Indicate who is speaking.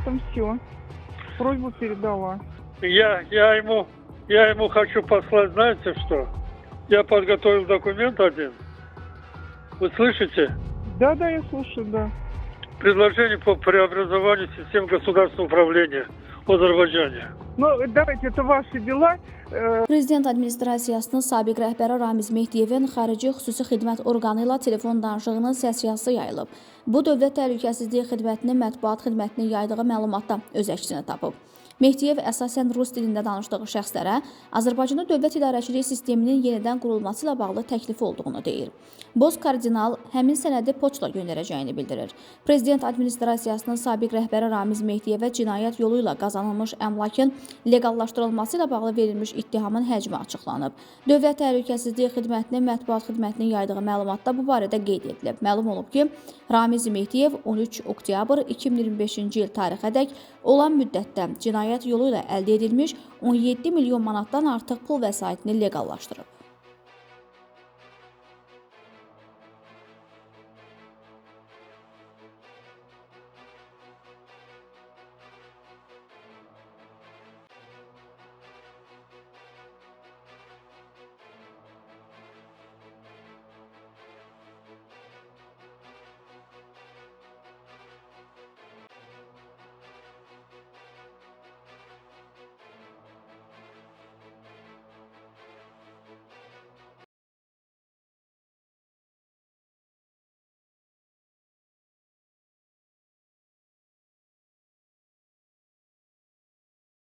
Speaker 1: этом все. Просьбу передала.
Speaker 2: Я ему хочу послать, знаете что? Я подготовил документ один. Вы слышите?
Speaker 1: Да, я слушаю, да.
Speaker 2: Предложение по преобразованию систем государственного управления в Азərbaycане.
Speaker 1: Ну, давайте, это ваши дела.
Speaker 3: Prezident Administrasiyasının sabiq rəhbəri Ramiz Mehdiyevin xarici xüsusi xidmət orqanı ilə telefon danışığının səs yazısı yayılıb. Bu, Dövlət Təhlükəsizliyi Xidmətinin mətbuat xidmətinin yaydığı məlumatda öz əksini tapıb. Mehdiyev əsasən rus dilində danışdığı şəxslərə Azərbaycanda dövlət idarəçiliyi sisteminin yenidən qurulması ilə bağlı təklif olduğunu deyir. Boz kardinal həmin sənədi poçtla göndərəcəyini bildirir. Prezident Administrasiyasının sabiq rəhbəri Ramiz Mehdiyevə cinayət yolu ilə qazanılmış əmlakın leqallaşdırılması ilə bağlı verilmiş ittihamın həcmi açıqlanıb. Dövlət Təhlükəsizliyi Xidmətinin mətbuat xidmətinin yaydığı məlumatda bu barədə qeyd edilib. Məlum olub ki, Ramiz Mehdiyev 13 oktyabr 2025-ci il tarixədək olan müddətdə cinayət yolu ilə əldə edilmiş 17 milyon manatdan artıq pul vəsaitini leqallaşdırıb.